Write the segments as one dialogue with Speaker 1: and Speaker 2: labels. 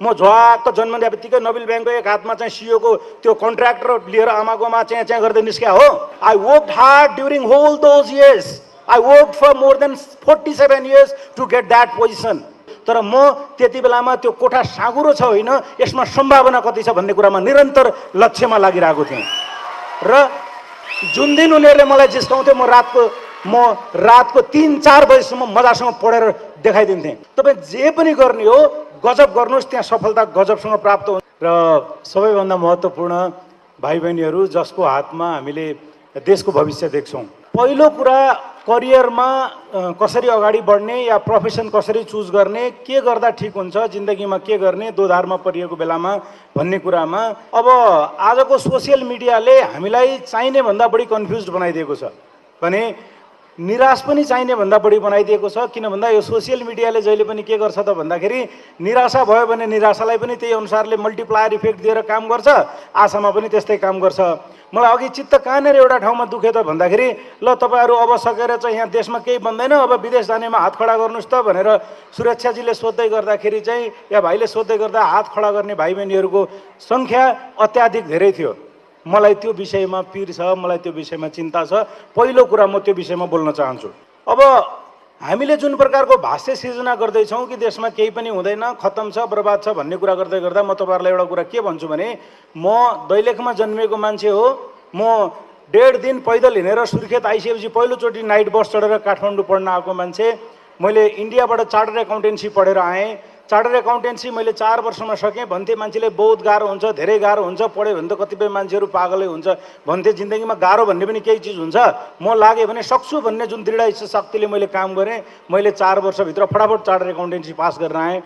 Speaker 1: म झ्वाक्क जन्मने बित्तिकै नोबेल ब्याङ्कको एक हातमा चाहिँ सिओको त्यो कन्ट्र्याक्टर लिएर आमाकोमा च्याँ गर्दै निस्क्या हो। I worked hard during whole those years. I worked for more than 47 years to get that position. तर म त्यति बेलामा त्यो कोठा साँगुरो छ होइन, यसमा सम्भावना कति छ भन्ने कुरामा निरन्तर लक्ष्यमा लागिरहेको थिएँ। र जुन दिन उनीहरूले मलाई जिस्काउँथे म रातको 3-4 बजीसम्म मजासँग पढेर देखाइदिन्थेँ। तपाईँ जे पनि गर्ने हो गजब गर्नुहोस्, त्यहाँ सफलता गजबसँग प्राप्त हुन्छ। र सबैभन्दा महत्त्वपूर्ण भाइ बहिनीहरू जसको हातमा हामीले देशको भविष्य देख्छौँ, पहिलो कुरा करियरमा कसरी अगाडि बढ्ने या प्रोफेसन कसरी चुज गर्ने, के गर्दा ठिक हुन्छ, जिन्दगीमा के गर्ने, दोधारमा परिएको बेलामा भन्ने कुरामा अब आजको सोसियल मिडियाले हामीलाई चाहिने भन्दा बढी कन्फ्युज बनाइदिएको छ भने निराश पनि चाहिने भन्दा बढी बनाइदिएको छ। किन भन्दा यो सोसियल मिडियाले जहिले पनि के गर्छ त भन्दाखेरि निराशा भयो भने निराशालाई पनि त्यही अनुसारले मल्टिप्लायर इफेक्ट दिएर काम गर्छ, आशामा पनि त्यस्तै काम गर्छ। मलाई अघि चित्त कहाँनिर एउटा ठाउँमा दुख्यो त भन्दाखेरि ल तपाईँहरू अब सकेर चाहिँ यहाँ देशमा केही बन्दैन, अब विदेश जानेमा हात खडा गर्नुहोस् त भनेर सुरक्षाजीले सोध्दै गर्दाखेरि चाहिँ या भाइले सोध्दै गर्दा हात खडा गर्ने भाइ बहिनीहरूको सङ्ख्या अत्याधिक धेरै थियो। मलाई त्यो विषयमा पिर छ, मलाई त्यो विषयमा चिन्ता छ। पहिलो कुरा म त्यो विषयमा बोल्न चाहन्छु। अब हामीले जुन प्रकारको भाष्य सिर्जना गर्दैछौँ कि देशमा केही पनि हुँदैन, खत्तम छ, बर्बाद छ भन्ने कुरा गर्दै गर्दा म तपाईँहरूलाई एउटा कुरा के भन्छु भने म दैलेखमा जन्मिएको मान्छे हो। म 1.5 दिन पैदल हिँडेर सुर्खेत आइसकेपछि पहिलोचोटि नाइट बस चढेर काठमाडौँ पढ्न आएको मान्छे। मैले इन्डियाबाट चार्टर्ड एकाउन्टेन्सी पढेर आएँ। चार्टर्ड एकाउन्टेन्सी मैले 4 वर्षमा सकेँ। भन्थे मान्छेले बहुत गाह्रो हुन्छ, धेरै गाह्रो हुन्छ, पढ्यो भने त कतिपय मान्छेहरू पागलै हुन्छ भन्थे। जिन्दगीमा गाह्रो भन्ने पनि केही चिज हुन्छ। म लाग्यो भने सक्छु भन्ने जुन दृढ इच्छा शक्तिले मैले काम गरेँ। मैले 4 वर्षभित्र फटाफट चार्टर्ड एकाउन्टेन्सी पास गरेर आएँ।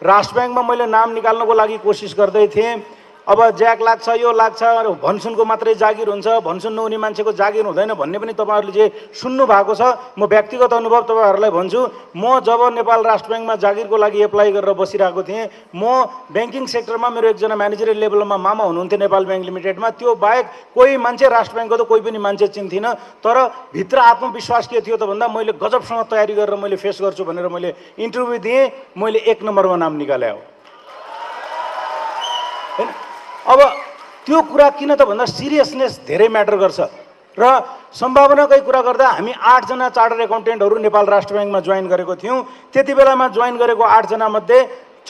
Speaker 1: राष्ट्र ब्याङ्कमा मैले नाम निकाल्नको लागि कोसिस गर्दै थिएँ। अब ज्याक लाग्छ, यो लाग्छ, भनसुनको मात्रै जागिर हुन्छ, भनसुन नहुने मान्छेको जागिर हुँदैन भन्ने पनि तपाईँहरूले जे सुन्नु भएको छ। म व्यक्तिगत अनुभव तपाईँहरूलाई भन्छु। म जब नेपाल राष्ट्र ब्याङ्कमा जागिरको लागि एप्लाई गरेर बसिरहेको थिएँ, म ब्याङ्किङ सेक्टरमा मेरो एकजना म्यानेजरियल लेभलमा मामा हुनुहुन्थ्यो नेपाल ब्याङ्क लिमिटेडमा। त्यो बाहेक कोही मान्छे राष्ट्र ब्याङ्कको त कोही पनि मान्छे चिन्थिनँ। तर भित्र आत्मविश्वास के थियो त भन्दा मैले गजबसँग तयारी गरेर मैले फेस गर्छु भनेर मैले इन्टरभ्यू दिएँ। मैले 1 नम्बरमा नाम निकाले हो होइन। अब त्यो कुरा किन त भन्दा सिरियसनेस धेरै म्याटर गर्छ। र सम्भावनाकै कुरा गर्दा हामी 8 जना चार्टर्ड एकाउन्टेन्टहरू नेपाल राष्ट्र ब्याङ्कमा जोइन गरेको थियौँ। त्यति बेलामा जोइन गरेको 8 जना मध्ये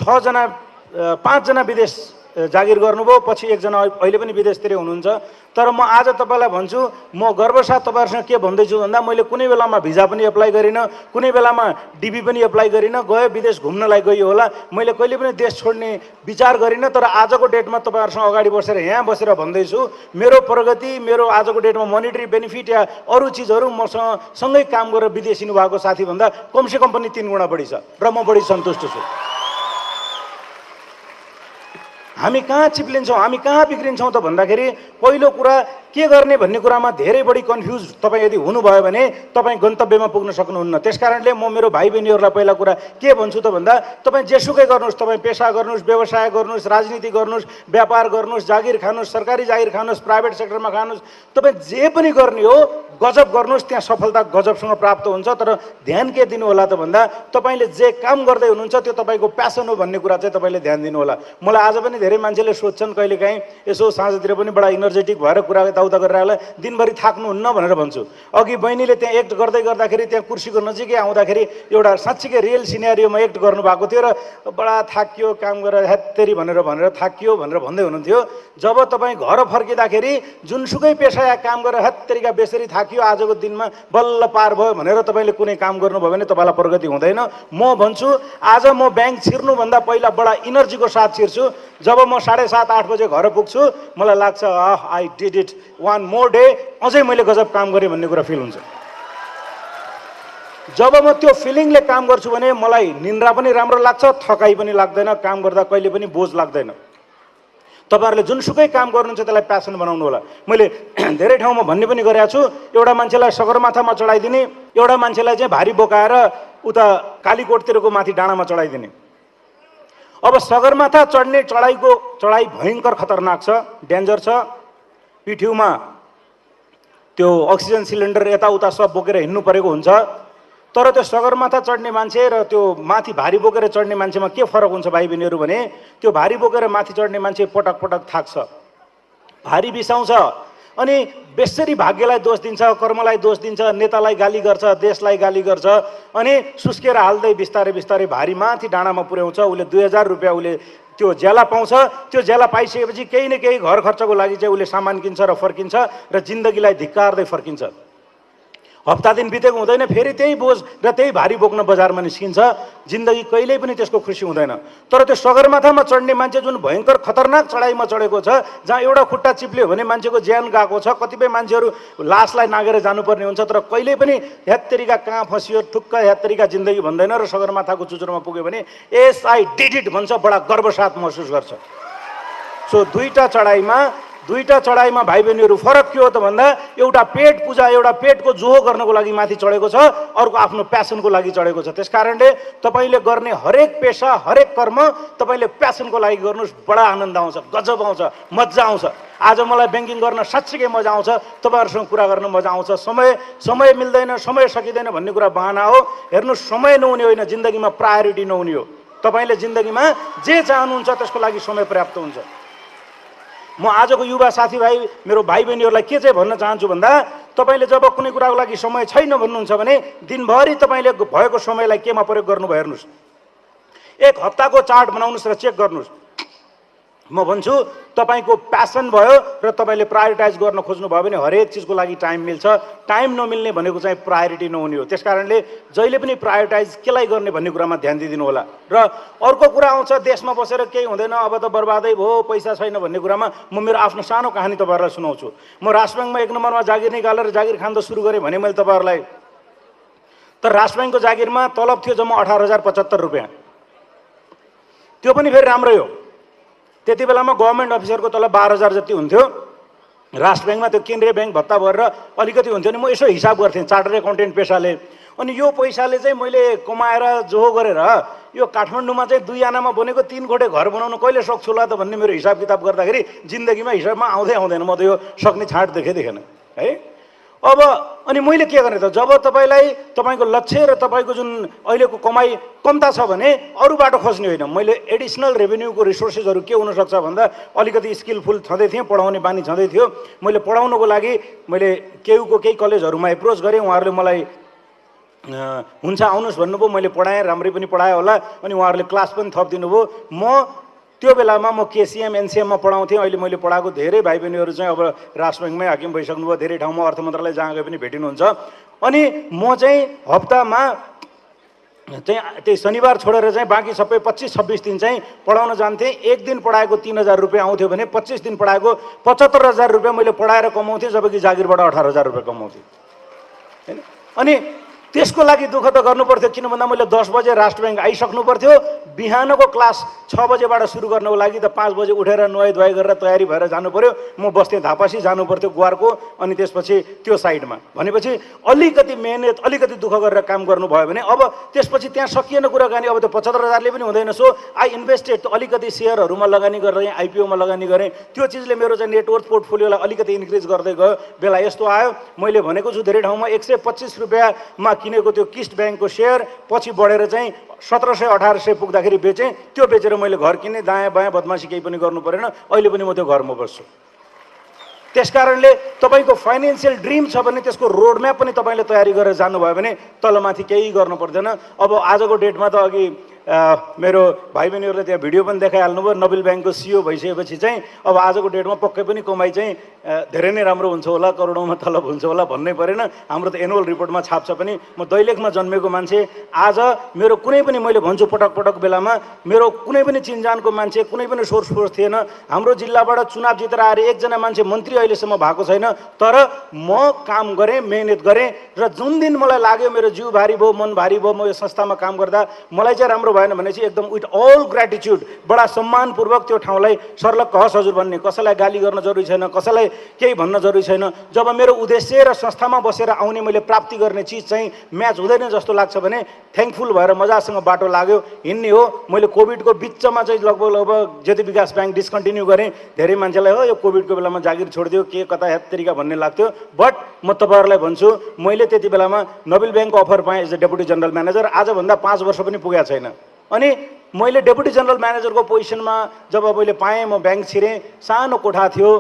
Speaker 1: 5 जना विदेश जागिर गर्नुभयो, पछि 1 जना अहिले पनि विदेशतिर हुनुहुन्छ। तर म आज तपाईँलाई भन्छु, म गर्वसाथ तपाईँहरूसँग के भन्दैछु भन्दा मैले कुनै बेलामा भिजा पनि एप्लाई गरिनँ, कुनै बेलामा डिबी पनि एप्लाई गरिनँ। गयो विदेश घुम्नलाई गयो होला, मैले कहिले पनि देश छोड्ने विचार गरिनँ। तर आजको डेटमा तपाईँहरूसँग अगाडि बसेर यहाँ बसेर भन्दैछु, मेरो प्रगति, मेरो आजको डेटमा मोनिटरी बेनिफिट या अरू चिजहरू मसँग सँगै काम गरेर विदेशिनु भएको साथीभन्दा कमसेकम पनि 3 गुणा बढी छ र म बढी सन्तुष्ट छु। हामी कहाँ चिप्लिन्छौँ, हामी कहाँ बिग्रिन्छौँ त भन्दाखेरि पहिलो कुरा के गर्ने भन्ने कुरामा धेरै बढी कन्फ्युज तपाईँ यदि हुनुभयो भने तपाईँ गन्तव्यमा पुग्न सक्नुहुन्न। त्यसकारणले म मेरो भाइ बहिनीहरूलाई पहिला कुरा के भन्छु त भन्दा तपाईँ जेसुकै गर्नुहोस्, तपाईँ पेसा गर्नुहोस्, व्यवसाय गर्नुहोस्, राजनीति गर्नुहोस्, व्यापार गर्नुहोस्, जागिर खानुहोस्, सरकारी जागिर खानुहोस्, प्राइभेट सेक्टरमा खानुहोस्, तपाईँ जे पनि गर्ने हो गजब गर्नुहोस्, त्यहाँ सफलता गजबसँग प्राप्त हुन्छ। तर ध्यान के दिनु होला त भन्दा तपाईँले जे काम गर्दै हुनुहुन्छ त्यो तपाईँको प्यासन हो भन्ने कुरा चाहिँ तपाईँले ध्यान दिनु होला। मलाई आज पनि धेरै मान्छेले सोध्छन् कहिलेकाहीँ, यसो साँझतिर पनि बडा इनर्जेटिक भएर कुरा यताउता गरेर आएर दिनभरि थाक्नुहुन्न भनेर भन्छु। अघि बहिनीले त्यहाँ एक्ट गर्दै गर्दाखेरि त्यहाँ कुर्सीको नजिकै आउँदाखेरि एउटा साँच्चीकै रियल सिनेरियोमा एक्ट गर्नुभएको थियो र बडा थाकियो, काम गरेर हेत्तेरी भनेर थाकियो भनेर भन्दै हुनुहुन्थ्यो। जब तपाईँ घर फर्किँदाखेरि जुनसुकै पेसा या काम गरेर हेत्तेरीका बेसरी थाकियो, आजको दिनमा बल्ल पार भयो भनेर तपाईँले कुनै काम गर्नुभयो भने तपाईँलाई प्रगति हुँदैन। म भन्छु आज म ब्याङ्क छिर्नुभन्दा पहिला बडा इनर्जीको साथ छिर्छु। जब म 7:30-8 बजे घर पुग्छु मलाई लाग्छ I did it, 1 more day, अझै मैले गजब काम गरेँ भन्ने कुरा फिल हुन्छ। जब म त्यो फिलिङले काम गर्छु भने मलाई निन्द्रा पनि राम्रो लाग्छ, थकाइ पनि लाग्दैन, काम गर्दा कहिले पनि बोझ लाग्दैन। तपाईँहरूले जुनसुकै काम गर्नुहुन्छ त्यसलाई प्यासन बनाउनु होला। मैले धेरै ठाउँमा भन्ने पनि गरेको छु, एउटा मान्छेलाई सगरमाथामा चढाइदिने, एउटा मान्छेलाई चाहिँ भारी बोकाएर उता कालीकोटतिरको माथि डाँडामा चढाइदिने। अब सगरमाथा चढाइ भयङ्कर खतरनाक छ, डेन्जर छ। पिठ्युमा त्यो अक्सिजन सिलिन्डर यताउता सब बोकेर हिँड्नु परेको हुन्छ। तर त्यो सगरमाथा चढ्ने मान्छे र त्यो माथि भारी बोकेर चढ्ने मान्छेमा के फरक हुन्छ भाइ बहिनीहरू भने, त्यो भारी बोकेर माथि चढ्ने मान्छे पटक पटक थाक्छ, भारी बिसाउँछ, अनि बेसरी भाग्यलाई दोष दिन्छ, कर्मलाई दोष दिन्छ, नेतालाई गाली गर्छ, देशलाई गाली गर्छ, अनि सुस्केर हाल्दै बिस्तारै बिस्तारै भारी माथि डाँडामा पुर्याउँछ। उसले 2000 रुपियाँ उसले त्यो ज्याला पाउँछ। त्यो ज्याला पाइसकेपछि केही न केही घर खर्चको लागि चाहिँ उसले सामान किन्छ र फर्किन्छ र जिन्दगीलाई धिक्कारदै फर्किन्छ। हप्ता दिन बितेको हुँदैन, फेरि त्यही बोझ र त्यही भारी बोक्न बजारमा निस्किन्छ। जिन्दगी कहिल्यै पनि त्यसको खुसी हुँदैन। तर त्यो सगरमाथामा चढ्ने मान्छे जुन भयङ्कर खतरनाक चढाइमा चढेको छ, जहाँ एउटा खुट्टा चिप्ल्यो भने मान्छेको ज्यान गएको छ, कतिपय मान्छेहरू लासलाई नागेर जानुपर्ने हुन्छ, तर कहिल्यै पनि ह्यात्तरीका कहाँ फसियो ठुक्क ह्यात्तरीका जिन्दगी भन्दैन र सगरमाथाको चुचुरोमा पुग्यो भने एस आई डिड इट भन्छ, बडा गर्वसाथ महसुस गर्छ। सो दुईटा चढाइमा भाइ बहिनीहरू फरक के हो त भन्दा, एउटा पेट पूजा, एउटा पेटको जोहो गर्नको लागि माथि चढेको छ, अर्को आफ्नो प्यासनको लागि चढेको छ। त्यस कारणले तपाईँले गर्ने हरेक पेसा, हरेक कर्म तपाईँले प्यासनको लागि गर्नुहोस्, बडा आनन्द आउँछ, गजब आउँछ, मजा आउँछ। आज मलाई ब्याङ्किङ गर्न साँच्चीकै मजा आउँछ, तपाईँहरूसँग कुरा गर्न मजा आउँछ। समय मिल्दैन, समय सकिँदैन भन्ने कुरा बहाना हो। हेर्नुहोस्, समय नहुने होइन, जिन्दगीमा प्रायोरिटी नहुने हो। तपाईँले जिन्दगीमा जे चाहनुहुन्छ त्यसको लागि समय पर्याप्त हुन्छ। म आजको युवा साथीभाइ, मेरो भाइ बहिनीहरूलाई के चाहिँ भन्न चाहन्छु भन्दा, तपाईँले जब कुनै कुराको लागि समय छैन भन्नुहुन्छ भने दिनभरि तपाईँले भएको समयलाई केमा प्रयोग गर्नुभयो हेर्नुहोस्। एक हप्ताको चार्ट बनाउनुहोस् र चेक गर्नुहोस्। म भन्छु तपाईँको प्यासन भयो र तपाईँले प्रायोरिटाइज गर्न खोज्नुभयो भने हरेक चिजको लागि टाइम मिल्छ। टाइम नमिल्ने भनेको चाहिँ प्रायोरिटी नहुने हो। त्यस कारणले जहिले पनि प्रायोरिटाइज केलाई गर्ने भन्ने कुरामा ध्यान दिइदिनु होला। र अर्को कुरा आउँछ, देशमा बसेर केही हुँदैन, अब त बर्बादै भयो, पैसा छैन भन्ने कुरामा म मेरो आफ्नो सानो कहानी तपाईँहरूलाई सुनाउँछु। म राष्ट्र ब्याङ्कमा 1 नम्बरमा जागिर निकालेर जागिर खान सुरु गरेँ भने मैले तपाईँहरूलाई, तर राष्ट्र ब्याङ्कको जागिरमा तलब थियो जम्मा 18,075 रुपियाँ। त्यो पनि फेरि राम्रै हो। त्यति बेलामा गभर्मेन्ट अफिसरको तलब 12,000 जति हुन्थ्यो। राष्ट्र ब्याङ्कमा त्यो केन्द्रीय ब्याङ्क भत्ता भरेर अलिकति हुन्थ्यो नि। म यसो हिसाब गर्थेँ चार्टर्ड एकाउन्टेन्ट पेसाले, अनि यो पैसाले चाहिँ मैले कमाएर जोहो गरेर यो काठमाडौँमा चाहिँ 2 आनामा बनेको 3 कोठे घर बनाउनु कहिले सक्छु होला त भन्ने मेरो हिसाब किताब गर्दाखेरि जिन्दगीमा हिसाबमा आउँदैन। म त यो सक्ने छाँट देखेन है। अब अनि मैले के गर्ने त, जब तपाईँलाई तपाईँको लक्ष्य र तपाईँको जुन अहिलेको कमाइ कम्ता छ भने अरू बाटो खोज्ने होइन। मैले एडिसनल रेभेन्यूको रिसोर्सेसहरू के हुनसक्छ भन्दा, अलिकति स्किलफुल छँदै थिएँ, पढाउने बानी छँदै थियो। मैले पढाउनको लागि मैले केयुको केही कलेजहरूमा एप्रोच गरेँ। उहाँहरूले मलाई हुन्छ आउनुहोस् भन्नुभयो। मैले पढाएँ, राम्रै पनि पढाएँ होला, अनि उहाँहरूले क्लास पनि थपिदिनुभयो। म त्यो बेलामा म केसिएम एनसिएममा पढाउँथेँ। अहिले मैले पढाएको धेरै भाइ बहिनीहरू चाहिँ अब राष्ट्र ब्याङ्कमै हाकिम भइसक्नुभयो, धेरै ठाउँमा अर्थ मन्त्रालय जहाँ गए पनि भेटिनुहुन्छ। अनि म चाहिँ हप्तामा चाहिँ त्यही शनिबार छोडेर चाहिँ बाँकी सबै 25-26 दिन चाहिँ पढाउन जान्थेँ। एक दिन पढाएको 3,000 रुपियाँ आउँथ्यो भने 25 दिन पढाएको 75,000 रुपियाँ मैले पढाएर कमाउँथेँ, जबकि जागिरबाट 18,000 रुपियाँ कमाउँथेँ होइन। अनि त्यसको लागि दुःख त गर्नु पर्थ्यो, किन भन्दा मैले 10 बजे राष्ट्र ब्याङ्क आइसक्नु पर्थ्यो। बिहानको क्लास 6 बजेबाट सुरु गर्नको लागि त 5 बजे उठेर नुहाई धुवाई गरेर तयारी भएर जानु पर्यो। म बस्थेँ धापासी, जानु पर्थ्यो गुवारको, अनि त्यसपछि त्यो साइडमा। भनेपछि अलिकति मेहनत, अलिकति दुःख गरेर काम गर्नुभयो भने अब त्यसपछि त्यहाँ सकिएन कुराकानी। अब त्यो 75,000ले पनि हुँदैन। सो आई इन्भेस्टेड, अलिकति सेयरहरूमा लगानी गरेँ, आइपिओमा लगानी गरेँ। त्यो चिजले मेरो चाहिँ नेटवर्थ पोर्टफोलियोलाई अलिकति इन्क्रिज गर्दै गयो। बेला यस्तो आयो, मैले भनेको छु धेरै ठाउँमा 125 रुपियाँमा किनेको त्यो किस्ट ब्याङ्कको सेयर पछि बढेर चाहिँ 1700-1800 पुग्दाखेरि बेचेँ। त्यो बेचेर मैले घर किनेँ, दायाँ बायाँ बदमासी केही पनि गर्नु परेन। अहिले पनि म त्यो घरमा बस्छु। त्यस कारणले तपाईँको फाइनेन्सियल ड्रिम छ भने त्यसको रोडम्याप पनि तपाईँले तयारी गरेर जानुभयो भने तलमाथि केही गर्नु पर्दैन। अब आजको डेटमा त अघि मेरो भाइ बहिनीहरूले त्यहाँ भिडियो पनि देखाइहाल्नुभयो, नोबेल ब्याङ्कको सिइओ भइसकेपछि चाहिँ अब आजको डेटमा पक्कै पनि कमाइ चाहिँ धेरै नै राम्रो हुन्छ होला, करोडौँमा तलब हुन्छ होला भन्नै परेन। हाम्रो त एनुअल रिपोर्टमा छाप्छ पनि। म दैलेखमा जन्मेको मान्छे, आज मेरो कुनै पनि, मैले भन्छु पटक पटक बेलामा, मेरो कुनै पनि चिनजानको मान्छे, कुनै पनि सोर्स थिएन। हाम्रो जिल्लाबाट चुनाव जितेर आएर एकजना मान्छे मन्त्री अहिलेसम्म भएको छैन। तर म काम गरेँ, मेहनत गरेँ, र जुन दिन मलाई लाग्यो मेरो जिउ भारी भयो, मन भारी भयो, म यो संस्थामा काम गर्दा मलाई चाहिँ राम्रो भएन भने चाहिँ एकदम विथ अल ग्रेटिट्युड बडा सम्मानपूर्वक त्यो ठाउँलाई सर्लक्क हस् हजुर भन्ने, कसैलाई गाली गर्न जरुरी छैन, कसैलाई केही भन्न जरुरी छैन। जब मेरो उद्देश्य र संस्थामा बसेर आउने मैले प्राप्ति गर्ने चिज चाहिँ म्याच हुँदैन जस्तो लाग्छ भने थ्याङ्कफुल भएर मजासँग बाटो लाग्यो हिँड्ने हो। मैले कोभिडको बिचमा चाहिँ लगभग ज्योति विकास ब्याङ्क डिस्कन्टिन्यू गरेँ। धेरै मान्छेलाई हो यो कोभिडको बेलामा जागिर छोडिदियो के कता हेत्तरिका भन्ने लाग्थ्यो, बट म तपाईँहरूलाई भन्छु मैले त्यति बेलामा नोबेल ब्याङ्कको अफर पाएँ as a deputy general manager. आजभन्दा 5 वर्ष पनि पुगेको छैन। अनि मैले डेपुटी जनरल म्यानेजरको पोजिसनमा जब मैले पाएँ, म ब्याङ्क छिरेँ, सानो कोठा थियो,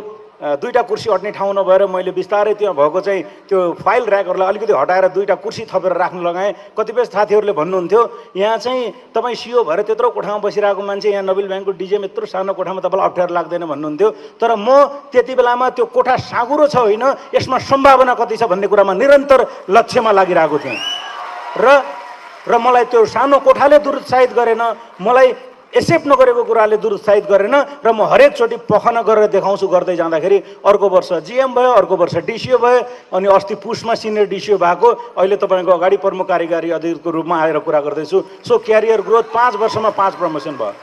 Speaker 1: 2टा कुर्सी अट्ने ठाउँ नभएर मैले बिस्तारै त्यहाँ भएको चाहिँ त्यो फाइल ऱ्याकहरूलाई अलिकति हटाएर 2टा कुर्सी थपेर राख्न लगाएँ। कतिपय साथीहरूले भन्नुहुन्थ्यो यहाँ चाहिँ तपाईँ सिओ भएर त्यत्रो कोठामा बसिरहेको मान्छे, यहाँ नोबेल ब्याङ्कको डिजिएम यत्रो सानो कोठामा तपाईँलाई अप्ठ्यारो लाग्दैन भन्नुहुन्थ्यो। तर म त्यति बेलामा त्यो कोठा साँघुरो छ होइन, यसमा सम्भावना कति छ भन्ने कुरामा निरन्तर लक्ष्यमा लागिरहेको थिएँ। र मलाई त्यो सानो कोठाले दुरुत्साहित गरेन, मलाई एक्सेप्ट नगरेको कुराले दुरुत्साहित गरेन, र म हरेकचोटि पखना गरेर देखाउँछु गर्दै जाँदाखेरि अर्को वर्ष जिएम भयो, अर्को वर्ष डिसिओ भयो, अनि अस्ति पुसमा सिनियर डिसिओ भएको, अहिले तपाईँको अगाडि प्रमुख कार्यकारी अधिकारीको रूपमा आएर कुरा गर्दैछु। सो क्यारियर ग्रोथ 5 वर्षमा 5 प्रमोसन भयो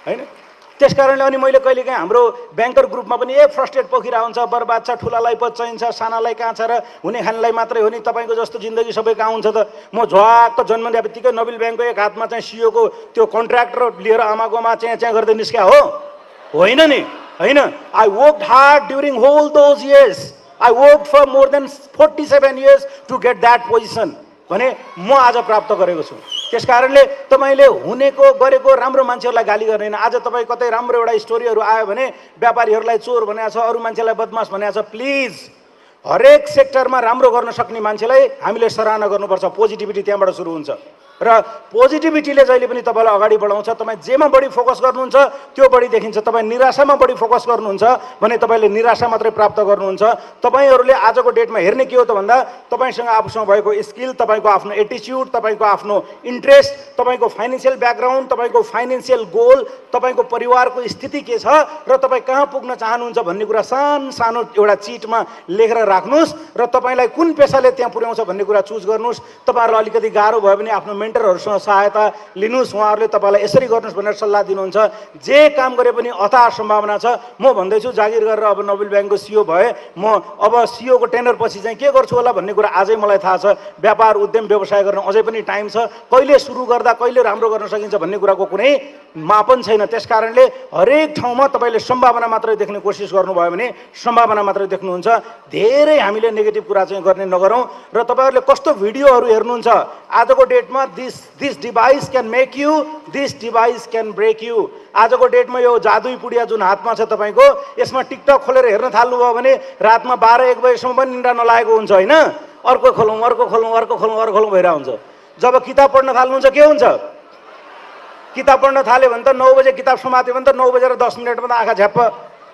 Speaker 1: होइन। त्यस कारणले अनि मैले कहिलेकाहीँ हाम्रो ब्याङ्कर ग्रुपमा पनि फ्रस्ट्रेट पोखिरहेको हुन्छ, बर्बाद छ, ठुलालाई पद चाहिन्छ, सानालाई कहाँ छ र हुने खानेलाई मात्रै हो नि, तपाईँको जस्तो जिन्दगी सबै कहाँ हुन्छ त। म झ्वाक्क जन्मदिए बित्तिकै नोबेल ब्याङ्कको एक हातमा चाहिँ सिओको त्यो कन्ट्र्याक्टर लिएर आमाकोमा चाहिँ गर्दै निस्क्या हो, होइन नि, होइन। I worked hard during whole those years, I worked for more than 47 years to get that position भने म आज प्राप्त गरेको छु। त्यस कारणले तपाईँले हुनेको गरेको राम्रो मान्छेहरूलाई गाली गर्दैन। आज तपाईँ कतै राम्रो एउटा स्टोरीहरू आयो भने व्यापारीहरूलाई चोर भनेको छ, अरू मान्छेलाई बदमास भनेको छ, प्लिज हरेक सेक्टरमा राम्रो गर्न सक्ने मान्छेलाई हामीले सराहना गर्नुपर्छ। पोजिटिभिटी त्यहाँबाट सुरु हुन्छ र पोजिटिभिटीले जहिले पनि तपाईँलाई अगाडि बढाउँछ। तपाईँ जेमा बढी फोकस गर्नुहुन्छ त्यो बढी देखिन्छ। तपाईँ निराशामा बढी फोकस गर्नुहुन्छ भने तपाईँले निराशा मात्रै प्राप्त गर्नुहुन्छ। तपाईँहरूले आजको डेटमा हेर्ने के हो त भन्दा तपाईँसँग आफूसँग भएको स्किल, तपाईँको आफ्नो एटिच्युड, तपाईँको आफ्नो इन्ट्रेस्ट, तपाईँको फाइनेन्सियल ब्याकग्राउन्ड, तपाईँको फाइनेन्सियल गोल, तपाईँको परिवारको स्थिति के छ र तपाईँ कहाँ पुग्न चाहनुहुन्छ भन्ने कुरा सानो एउटा चिटमा लेखेर राख्नुहोस् र तपाईँलाई कुन पेसाले त्यहाँ पुर्याउँछ भन्ने कुरा चुज गर्नुहोस्। तपाईँहरूलाई अलिकति गाह्रो भयो भने आफ्नो मेन्टरहरूसँग सहायता लिनुहोस्, उहाँहरूले तपाईँलाई यसरी गर्नुहोस् भनेर सल्लाह दिनुहुन्छ। जे काम गरे पनि अथाह सम्भावना छ। म भन्दैछु जागिर गरेर अब नोबेल ब्याङ्कको सिओ भए, म अब सिओको टेनर पछि चाहिँ के गर्छु होला भन्ने कुरा आजै मलाई थाहा छ। व्यापार उद्यम व्यवसाय गर्न अझै पनि टाइम छ। कहिले सुरु गर्दा कहिले राम्रो गर्न सकिन्छ भन्ने कुराको कुनै मापन छैन। त्यस कारणले हरेक ठाउँमा तपाईँले सम्भावना मात्रै देख्ने कोसिस गर्नुभयो भने सम्भावना मात्रै देख्नुहुन्छ। धेरै हामीले नेगेटिभ कुरा चाहिँ गर्ने नगरौँ। र तपाईँहरूले कस्तो भिडियोहरू हेर्नुहुन्छ, आजको डेटमा this device can make you, this device can break you. आजको डेटमा यो जादुई पुडिया जुन हातमा छ तपाईँको, यसमा टिकटक खोलेर हेर्न थाल्नुभयो भने रातमा 12-1 बजेसम्म पनि निन्द्रा नलागेको हुन्छ होइन। अर्को खोलौँ भइरहेको हुन्छ। जब किताब पढ्न थाल्नुहुन्छ के हुन्छ, किताब पढ्न थाल्यो भने त 9 बजे किताब समात्यो भने त 9 बजेर 10 मिनटमा त आँखा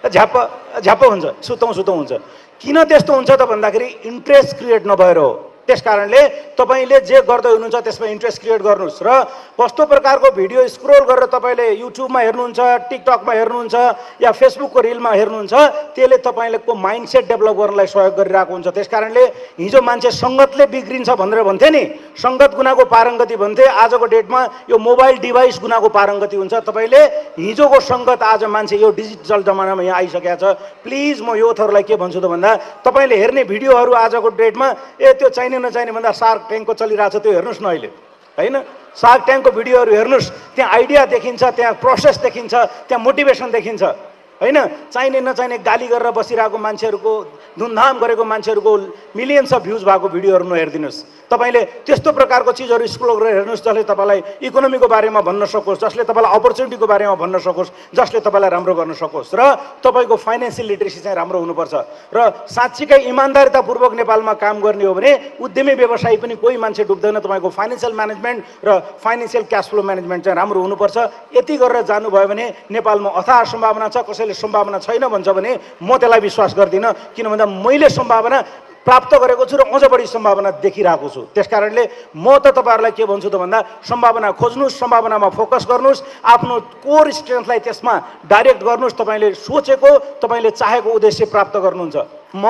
Speaker 1: झ्याप्प हुन्छ, सुतौँ हुन्छ। किन त्यस्तो हुन्छ त भन्दाखेरि इन्ट्रेस्ट क्रिएट नभएर हो। त्यस कारणले तपाईँले जे गर्दै हुनुहुन्छ त्यसमा इन्ट्रेस्ट क्रिएट गर्नुहोस्। र कस्तो प्रकारको भिडियो स्क्रोल गरेर तपाईँले युट्युबमा हेर्नुहुन्छ, टिकटकमा हेर्नुहुन्छ या फेसबुकको रिलमा हेर्नुहुन्छ, त्यसले तपाईँको माइन्डसेट डेभलप गर्नलाई सहयोग गरिरहेको हुन्छ। त्यस कारणले हिजो मान्छे सङ्गतले बिग्रिन्छ भनेर भन्थे नि, सङ्गत गुनाको पारङ्गति भन्थे। आजको डेटमा यो मोबाइल डिभाइस गुनाको पारङ्गति हुन्छ। तपाईँले हिजोको सङ्गत आज मान्छे यो डिजिटल जमानामा यहाँ आइसकेको छ। प्लिज म युथहरूलाई के भन्छु त भन्दा तपाईँले हेर्ने भिडियोहरू आजको डेटमा त्यो चाहिने नचाहिने भन्दा सार्क ट्याङ्कको चलिरहेको छ त्यो हेर्नुहोस् न अहिले होइन। सार्क ट्याङ्कको भिडियोहरू हेर्नुहोस्, त्यहाँ आइडिया देखिन्छ, त्यहाँ प्रोसेस देखिन्छ, त्यहाँ मोटिभेसन देखिन्छ होइन। चाहिने नचाहिने गाली गरेर बसिरहेको मान्छेहरूको, धुमधाम गरेको मान्छेहरूको मिलियन्स अफ भ्युज भएको भिडियोहरू नहेरिदिनुहोस्। तपाईँले त्यस्तो प्रकारको चिजहरू एक्सप्लोर गरेर हेर्नुहोस् जसले तपाईँलाई इकोनोमीको बारेमा भन्न सकोस्, जसले तपाईँलाई अपर्च्युनिटीको बारेमा भन्न सकोस्, जसले तपाईँलाई राम्रो गर्न सकोस्। र तपाईँको फाइनेन्सियल लिटरेसी चाहिँ राम्रो हुनुपर्छ। र साँच्चीकै इमान्दारितापूर्वक नेपालमा काम गर्ने हो भने उद्यमी व्यवसायी पनि कोही मान्छे डुब्दैन। तपाईँको फाइनेन्सियल म्यानेजमेन्ट र फाइनेन्सियल क्यास फ्लो म्यानेजमेन्ट चाहिँ राम्रो हुनुपर्छ। यति गरेर जानुभयो भने नेपालमा अथाह सम्भावना छ। कसैले सम्भावना छैन भन्छ भने म त्यसलाई विश्वास गर्दिनँ, किन भन्दा मैले सम्भावना प्राप्त गरेको छु र अझ बढी सम्भावना देखिरहेको छु। त्यस कारणले म त तपाईँहरूलाई के भन्छु त भन्दा सम्भावना खोज्नुहोस्, सम्भावनामा फोकस गर्नुहोस्, आफ्नो कोर स्ट्रेन्थलाई त्यसमा डाइरेक्ट गर्नुहोस्। तपाईँले सोचेको, तपाईँले चाहेको उद्देश्य प्राप्त गर्नुहुन्छ। म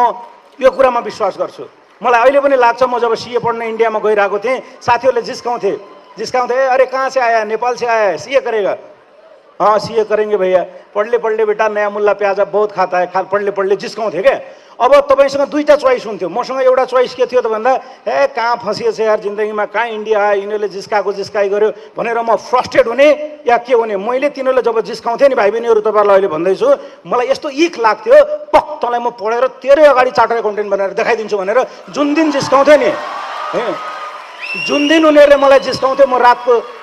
Speaker 1: यो कुरामा विश्वास गर्छु। मलाई अहिले पनि लाग्छ, म जब सिए पढ्न इन्डियामा गइरहेको थिएँ साथीहरूले जिस्काउँथे, जिसकाउँथे अरे कहाँ से आया, नेपाल से आया है, सीए करेगा। हाँ सीए करेंगे भैया, पढ ले बेटा, नया मुल्ला प्याज बहुत खाता है, पढ ले जिस्काउँथे क्या। अब तपाईसँग दुईटा चोइस हुन्थ्यो, मसँग एउटा चोइस के थियो त भन्दा ए कहाँ फसिएछ यार जिन्दगीमा, कहाँ इन्डिया आयो, यिनीहरूले जिस्काई गर्यो भनेर म फ्रस्ट्रेट हुने या के हुने। मैले तिनीहरूले जब जिस्काउँथेँ नि भाइ बहिनीहरू, तपाईँहरूलाई अहिले भन्दैछु, मलाई यस्तो इख लाग्थ्यो, पक तँलाई म पढेर तेरै अगाडि चार्टर्ड एकाउन्टेन्ट बनाएर देखाइदिन्छु भनेर जुन दिन जिस्काउँथेँ नि, जुन दिन उनीहरूले मलाई जिस्काउँथ्यो,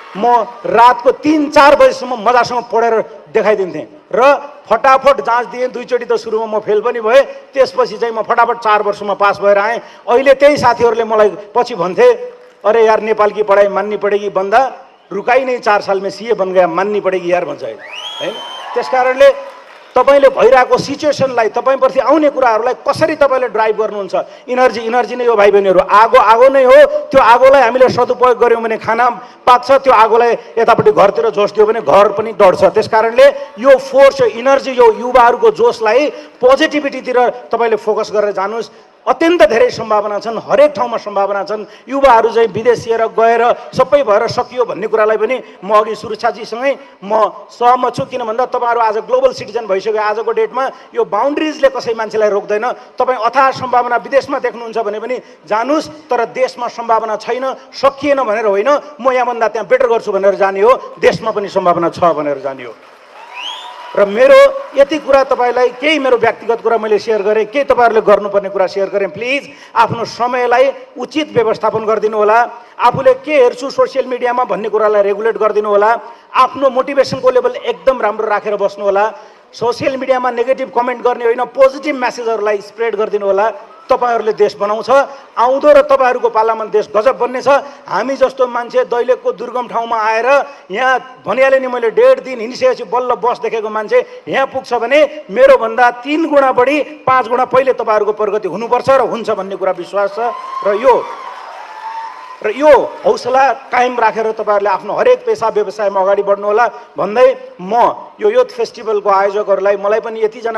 Speaker 1: म रातको 3-4 बजीसम्म मजासँग पढेर देखाइदिन्थेँ र फटाफट जाँच दिएँ। दुईचोटि त सुरुमा म फेल पनि भएँ, त्यसपछि चाहिँ म फटाफट 4 वर्षमा पास भएर आएँ। अहिले त्यही साथीहरूले मलाई पछि भन्थे अरे यार नेपाल की पढाई मान्नी पड़ेगी, बन्दा रुकाई नहीं 4 साल में सीए बन गया, मान्नी पड़ेगी यार भन्छ हैन। त्यसकारणले तपाईले भइरहेको सिचुएसनलाई, तपाईप्रति आउने कुराहरूलाई कसरी तपाईले ड्राइभ गर्नुहुन्छ। इनर्जी नै हो भाइ बहिनीहरू, आगो नै हो। त्यो आगोलाई हामीले सदुपयोग गर्यौँ भने खाना पाक्छ, त्यो आगोलाई यतापट्टि घरतिर जोस दियो भने घर पनि डढ्छ। त्यसकारणले यो फोर्स, यो इनर्जी, यो युवाहरूको जोसलाई पोजिटिभिटीतिर तपाईले फोकस गरेर जानुहोस्। अत्यन्त धेरै सम्भावना छन्, हरेक ठाउँमा सम्भावना छन्। युवाहरू चाहिँ विदेशिएर गएर सबै भएर सकियो भन्ने कुरालाई पनि म अघि सुरक्षाजीसँगै म सहमत छु। किन भन्दा तपाईँहरू आज ग्लोबल सिटिजन भइसक्यो। आजको डेटमा यो बााउन्ड्रिजले कसै मान्छेलाई रोक्दैन। तपाईँ अथाह सम्भावना विदेशमा देख्नुहुन्छ भने पनि जानुस्, तर देशमा सम्भावना छैन, सकिएन भनेर होइन, म यहाँभन्दा त्यहाँ बेटर गर्छु भनेर जाने हो, देशमा पनि सम्भावना छ भनेर जाने हो। र मेरो यति कुरा तपाईलाई, केही मेरो व्यक्तिगत कुरा मैले सेयर गरेँ, केही तपाईँहरूले गर्नुपर्ने कुरा सेयर गरेँ। प्लिज आफ्नो समयलाई उचित व्यवस्थापन गरिदिनु होला। आफूले के हेर्छु सोसियल मिडियामा भन्ने कुरालाई रेगुलेट गरिदिनु होला। आफ्नो मोटिभेसनको लेभल एकदम राम्रो राखेर बस्नु होला। सोसियल मिडियामा नेगेटिभ कमेन्ट गर्ने होइन, पोजिटिभ मेसेजहरूलाई स्प्रेड गरिदिनु होला। तपाईहरूले देश बनाउँछ, आउँदो र तपाईँहरूको पालामा देश गजब बन्ने छ। हामी जस्तो मान्छे दैलेखको दुर्गम ठाउँमा आएर यहाँ भनिहालेँ नि मैले, 1.5 दिन हिँडिसकेपछि बल्ल बस देखेको मान्छे यहाँ पुग्छ भने मेरो भन्दा 3 गुणा बढी 5 गुणा पहिले तपाईँहरूको प्रगति हुनुपर्छ र हुन्छ भन्ने कुरा विश्वास छ। र यो हौसला कायम राखेर तपाईँहरूले आफ्नो हरेक पेसा व्यवसायमा अगाडि बढ्नु होला भन्दै म यो युथ फेस्टिभलको आयोजकहरूलाई, मलाई पनि यतिजना